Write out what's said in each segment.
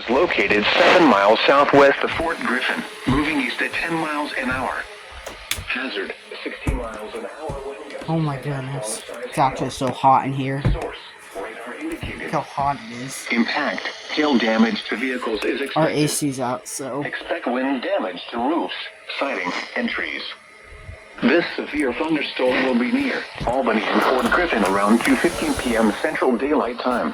was located 7 miles southwest of Fort Griffin, moving east at 10 miles an hour. Hazard, 60 miles an hour wind gusts. Oh my goodness. It's actually so hot in here. Source, radar indicated. Look how hot it is. Impact, hail damage to vehicles is expected. Our AC's out, so... Expect wind damage to roofs, siding, and trees. This severe thunderstorm will be near Albany and Fort Griffin around 2:15 p.m. Central Daylight Time.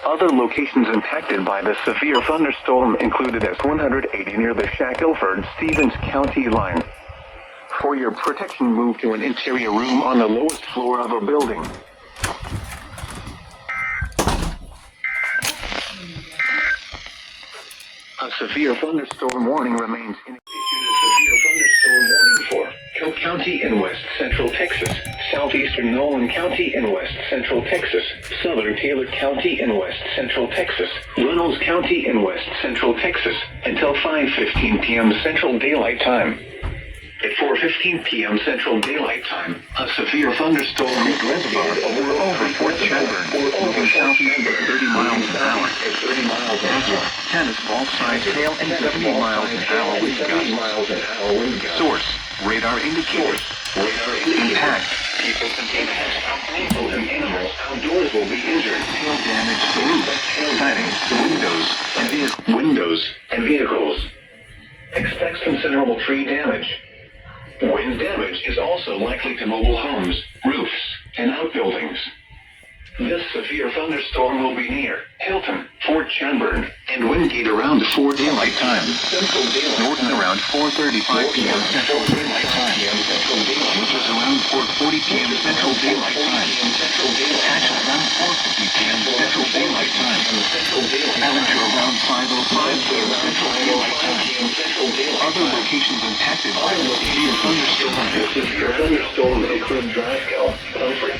Other locations impacted by the severe thunderstorm included as 180 near the Shackelford-Stevens County line. For your protection, move to an interior room on the lowest floor of a building. A severe thunderstorm warning remains in issued a severe thunderstorm warning for Hill County in west central Texas, southeastern Nolan County in west central Texas, southern Taylor County in west central Texas, Reynolds County in west central Texas, until 5:15 p.m. Central Daylight Time. At 4:15 p.m. Central Daylight Time, a severe thunderstorm hit reservoir over Fort Chadbourn, moving southeast at 30 miles an hour. Tennis ball size hail and 70 miles an hour wind gusts. Source, radar indicated. Impact, people and animals outdoors will be injured. Hail damage to roofs, siding, windows, and vehicles. Expect considerable tree damage. Wind damage is also likely to mobile homes, roofs, and outbuildings. This severe thunderstorm will be near Hilton, Fort Chadbourn, and Wingate around 4 Daylight Time. Norton around 4:35 p.m. Central Daylight Time. Which is around 4:40 p.m. Central Daylight Time. Hatch around 4:50 p.m. Central Daylight Time. Ballinger around 5:05 p.m. Central Daylight Time. Other locations impacted by the severe thunderstorm. The severe thunderstorm include Driscoll, Humphrey,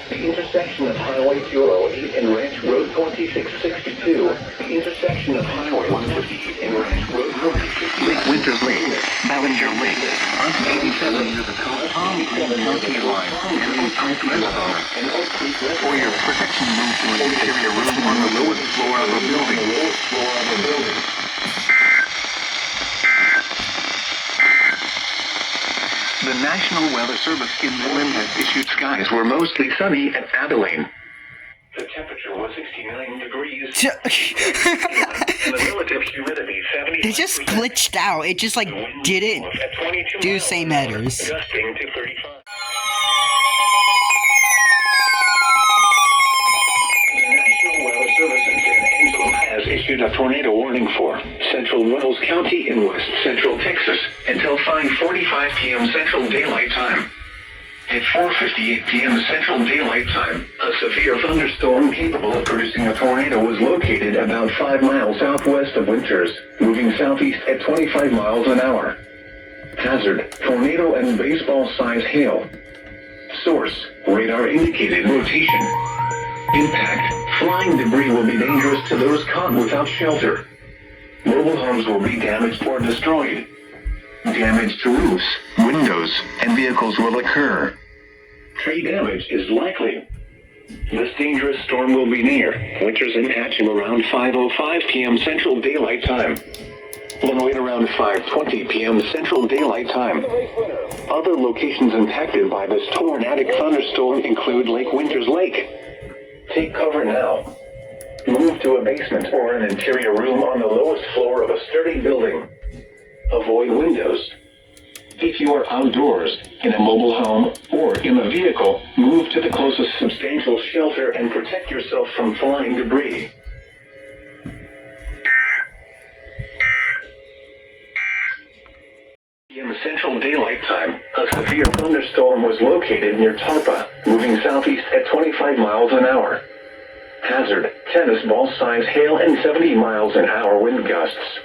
the intersection of Highway 208 and Ranch Road 2662, the intersection of Highway 158 and Ranch Road 158. Lake Winters Lake, Ballinger Lake, I-87 near the Palm County line, and Oak Creek Reservoir. For your protection, move to an interior room on the lowest floor of a building. The National Weather Service in Midland has issued skies were mostly sunny at Abilene. The temperature was 69 degrees. And the relative humidity 70%. It just glitched out. It just, like, didn't do same headers. Gusting to 35. Has issued a tornado warning for central Reynolds County in west central Texas until 5:45 p.m. Central Daylight Time. At 4:58 p.m. Central Daylight Time, a severe thunderstorm capable of producing a tornado was located about 5 miles southwest of Winters, moving southeast at 25 miles an hour. Hazard, tornado and baseball-sized hail. Source, radar indicated rotation. Impact, flying debris will be dangerous to those caught without shelter. Mobile homes will be damaged or destroyed. Damage to roofs, windows, and vehicles will occur. Tree damage is likely. This dangerous storm will be near Winters and Hatcham around 5:05 p.m. Central Daylight Time. Lemoyne around 5:20 p.m. Central Daylight Time. Other locations impacted by this tornadic thunderstorm include Lake Winters Lake. Take cover now. Move to a basement or an interior room on the lowest floor of a sturdy building. Avoid windows. If you are outdoors, in a mobile home, or in a vehicle, move to the closest substantial shelter and protect yourself from flying debris. In Central Daylight Time, a severe thunderstorm was located near Tarpa, moving southeast at 25 miles an hour. Hazard, tennis ball-sized hail and 70 miles an hour wind gusts.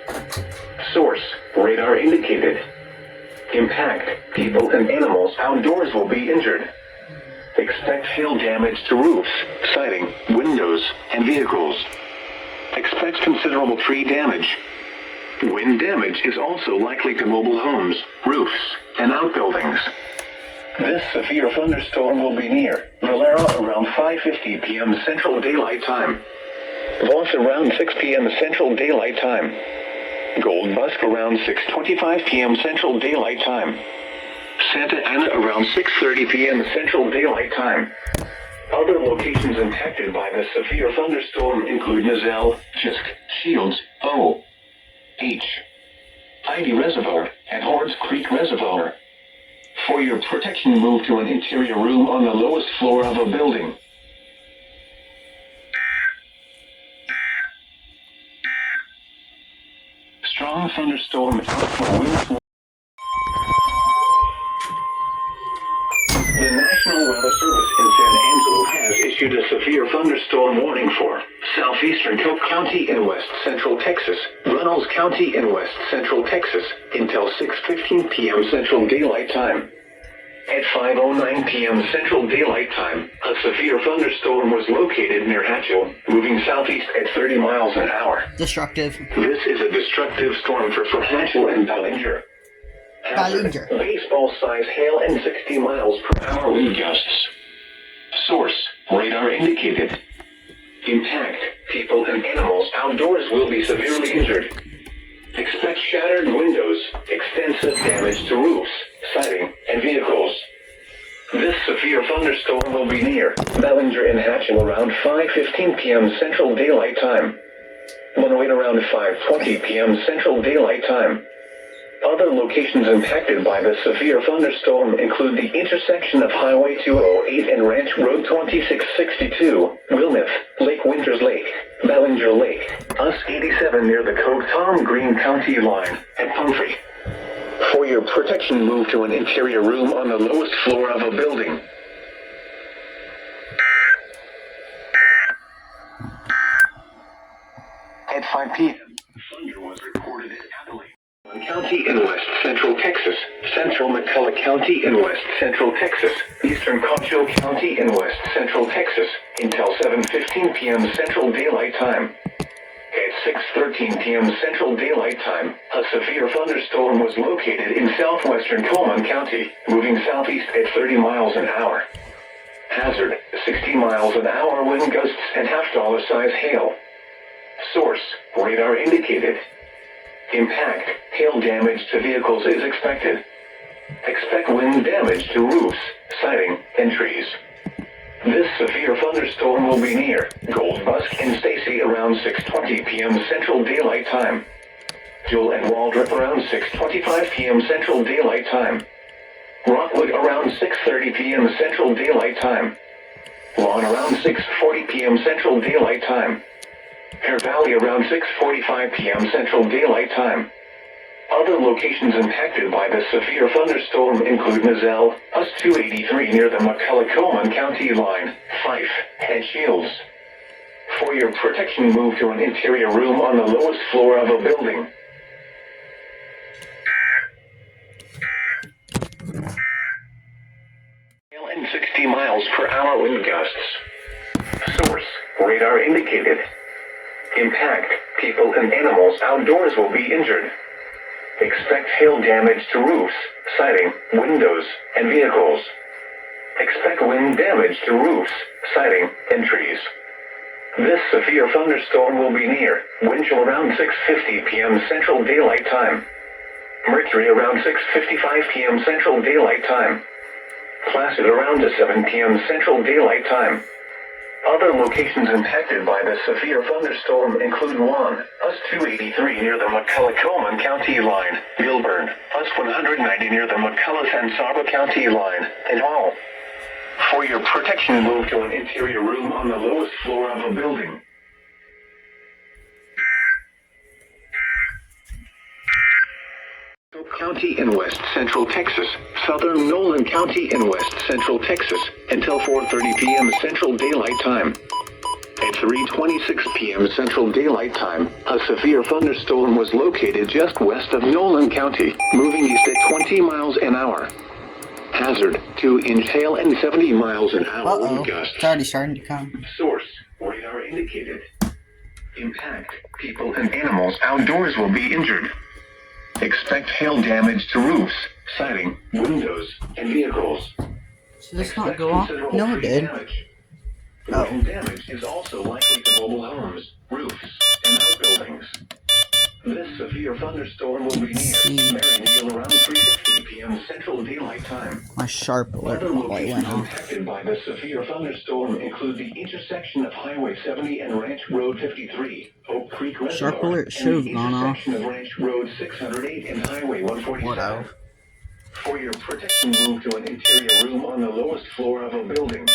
Source, radar indicated. Impact, people and animals outdoors will be injured. Expect hail damage to roofs, siding, windows, and vehicles. Expect considerable tree damage. Wind damage is also likely to mobile homes, roofs, and outbuildings. This severe thunderstorm will be near Valero around 5:50 p.m. Central Daylight Time. Voss around 6 p.m. Central Daylight Time. Gold Busk around 6:25 p.m. Central Daylight Time. Santa Ana around 6:30 p.m. Central Daylight Time. Other locations impacted by the severe thunderstorm include Mizell, Chisk, Shields, O, H, Ivy Reservoir, and Horns Creek Reservoir. For your protection, move to an interior room on the lowest floor of a building. Strong thunderstorm for wind. The National Weather Service in San Angelo has issued a severe thunderstorm warning for southeastern Cook County in west central Texas, Runnels County in west central Texas, until 6:15 p.m. Central Daylight Time. At 5:09 p.m. Central Daylight Time, a severe thunderstorm was located near Hatchell, moving southeast at 30 miles an hour. Destructive. This is a destructive storm for Hatchell and Ballinger. Ballinger. Baseball-size hail and 60 miles per hour wind gusts. Source: radar indicated. Impact: people and animals outdoors will be severely injured. Expect shattered windows, extensive damage to roofs, siding, and vehicles. This severe thunderstorm will be near Ballinger and Hatchell around 5:15 p.m. Central Daylight Time. Wind around 5:20 p.m. Central Daylight Time. Other locations impacted by the severe thunderstorm include the intersection of Highway 208 and Ranch Road 2662, Wilmeth, Lake Winters Lake, Ballinger Lake, US 87 near the Coke-Tom Green County line, and Pumphrey. For your protection, move to an interior room on the lowest floor of a building. At 5 p.m., thunder was reported in Adelaide County in west central Texas, central McCulloch County in west central Texas, eastern Concho County in west central Texas, until 7:15 p.m. Central Daylight Time. At 6:13 p.m. Central Daylight Time, a severe thunderstorm was located in southwestern Coleman County, moving southeast at 30 miles an hour. Hazard: 60 miles an hour wind gusts and half-dollar size hail. Source: radar indicated. Impact: hail damage to vehicles is expected. Expect wind damage to roofs, siding, and trees. This severe thunderstorm will be near Gold Busk and Stacy around 6:20 p.m. Central Daylight Time. Jewel and Waldrop around 6:25 p.m. Central Daylight Time. Rockwood around 6:30 p.m. Central Daylight Time. Lawn around 6:40 p.m. Central Daylight Time. Hare Valley around 6:45 p.m. Central Daylight Time. Other locations impacted by the severe thunderstorm include Mizell, US 283 near the McCulloch-Coleman County line, Fife, and Shields. For your protection, move to an interior room on the lowest floor of a building. And 60 miles per hour wind gusts. Source: radar indicated. Impact: people and animals outdoors will be injured. Expect hail damage to roofs, siding, windows, and vehicles. Expect wind damage to roofs, siding, and trees. This severe thunderstorm will be near Winchell around 6:50 p.m. Central Daylight Time. Mercury around 6:55 p.m. Central Daylight Time. Placid around 7 p.m. Central Daylight Time. Other locations impacted by the severe thunderstorm include Juan, US 283 near the McCulloch-Coleman County line, Milburn, US 190 near the McCulloch and Saba County line, and Hall. For your protection, move to an interior room on the lowest floor of a building. Cook County in west central Texas, southern Nolan County in west central Texas, until 4:30 p.m. Central Daylight Time. At 3:26 p.m. Central Daylight Time, a severe thunderstorm was located just west of Nolan County, moving east at 20 miles an hour. Hazard: 2-inch hail and 70 miles an hour wind gusts. It's already starting to come. Source: radar indicated. Impact: people and animals outdoors will be injured. Expect hail damage to roofs, siding, windows, and vehicles. Did this not go off? No, it did. Wind damage is also likely to mobile homes, roofs, and outbuildings. This severe thunderstorm will be near Marysville around 3:50 p.m. Central Daylight Time. My sharp alert Other light locations went off. impacted by the severe thunderstorm include the intersection of Highway 70 and Ranch Road 53, Oak Creek Reservoir, Sharp alert should have gone off. intersection of Ranch Road 608 and Highway 147. Whatever. For your protection, move to an interior room on the lowest floor of a building.